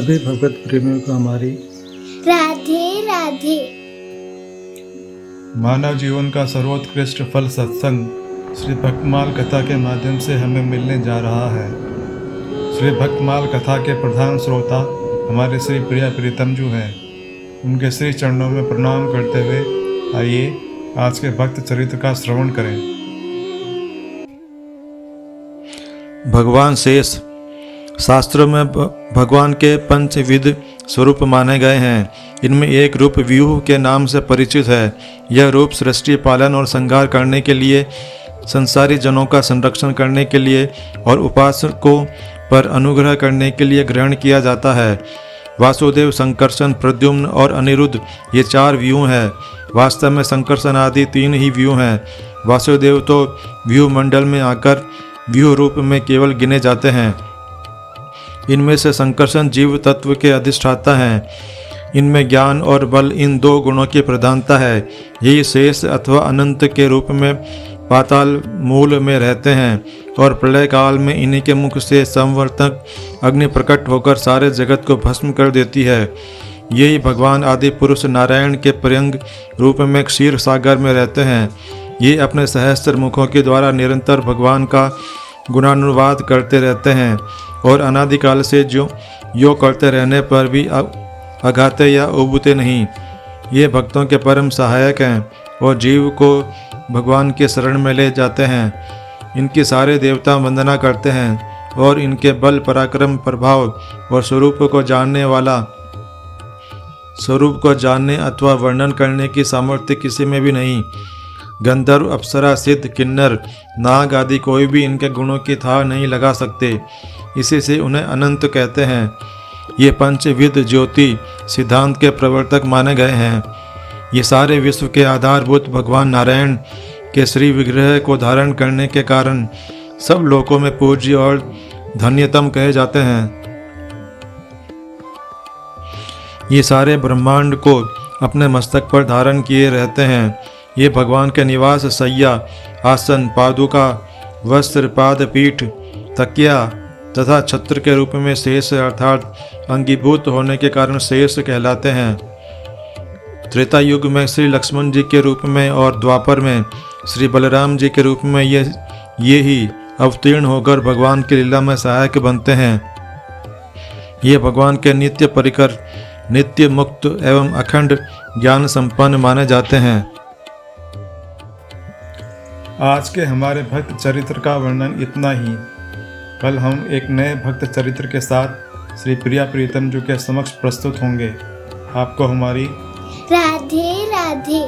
सभी भगवत प्रेमियों को हमारी राधे राधे। मानव जीवन का सर्वोत्कृष्ट फल सत्संग श्री भक्तमाल कथा के माध्यम से हमें मिलने जा रहा है। श्री भक्तमाल कथा के प्रधान श्रोता हमारे श्री प्रिया प्रीतम जी हैं। उनके श्री चरणों में प्रणाम करते हुए आइए आज के भक्त चरित्र का श्रवण करें। भगवान शेष शास्त्रों में भगवान के पंचविध स्वरूप माने गए हैं। इनमें एक रूप व्यूह के नाम से परिचित है। यह रूप सृष्टि पालन और संहार करने के लिए, संसारी जनों का संरक्षण करने के लिए और उपासकों पर अनुग्रह करने के लिए ग्रहण किया जाता है। वासुदेव, संकर्षण, प्रद्युम्न और अनिरुद्ध ये 4 व्यूह हैं। वास्तव में संकर्षण आदि 3 ही व्यूह हैं। वासुदेव तो व्यूह मंडल में आकर व्यूह रूप में केवल गिने जाते हैं। इनमें से संकर्षण जीव तत्व के अधिष्ठाता हैं। इनमें ज्ञान और बल, इन 2 गुणों की प्रधानता है। यही शेष अथवा अनंत के रूप में पाताल मूल में रहते हैं और प्रलय काल में इन्हीं के मुख से संवर्तक अग्नि प्रकट होकर सारे जगत को भस्म कर देती है। यही भगवान आदि पुरुष नारायण के पर्यंग रूप में क्षीर सागर में रहते हैं। ये अपने सहस्त्र मुखों के द्वारा निरंतर भगवान का गुणानुवाद करते रहते हैं और अनादिकाल से जो यो करते रहने पर भी अघाते या उबते नहीं। ये भक्तों के परम सहायक हैं और जीव को भगवान के शरण में ले जाते हैं। इनकी सारे देवता वंदना करते हैं और इनके बल, पराक्रम, प्रभाव और स्वरूप को जानने अथवा वर्णन करने की सामर्थ्य किसी में भी नहीं। गंधर्व, अप्सरा, सिद्ध, किन्नर, नाग आदि कोई भी इनके गुणों की था नहीं लगा सकते। इसी से उन्हें अनंत कहते हैं। ये पंचविध ज्योति सिद्धांत के प्रवर्तक माने गए हैं। ये सारे विश्व के आधारभूत भगवान नारायण के श्री विग्रह को धारण करने के कारण सब लोकों में पूज्य और धन्यतम कहे जाते हैं। ये सारे ब्रह्मांड को अपने मस्तक पर धारण किए रहते हैं। ये भगवान के निवास, सैया, आसन, पादुका, वस्त्र, पादपीठ, तकिया तथा छत्र के रूप में शेष अर्थात अंगीभूत होने के कारण शेष कहलाते हैं। त्रेता युग में श्री लक्ष्मण जी के रूप में और द्वापर में श्री बलराम जी के रूप में ये ही अवतीर्ण होकर भगवान की लीला में सहायक बनते हैं। ये भगवान के नित्य परिकर, नित्य मुक्त एवं अखंड ज्ञान संपन्न माने जाते हैं। आज के हमारे भक्त चरित्र का वर्णन इतना ही। कल हम एक नए भक्त चरित्र के साथ श्री प्रिया प्रीतम जी के समक्ष प्रस्तुत होंगे। आपको हमारी राधे राधे।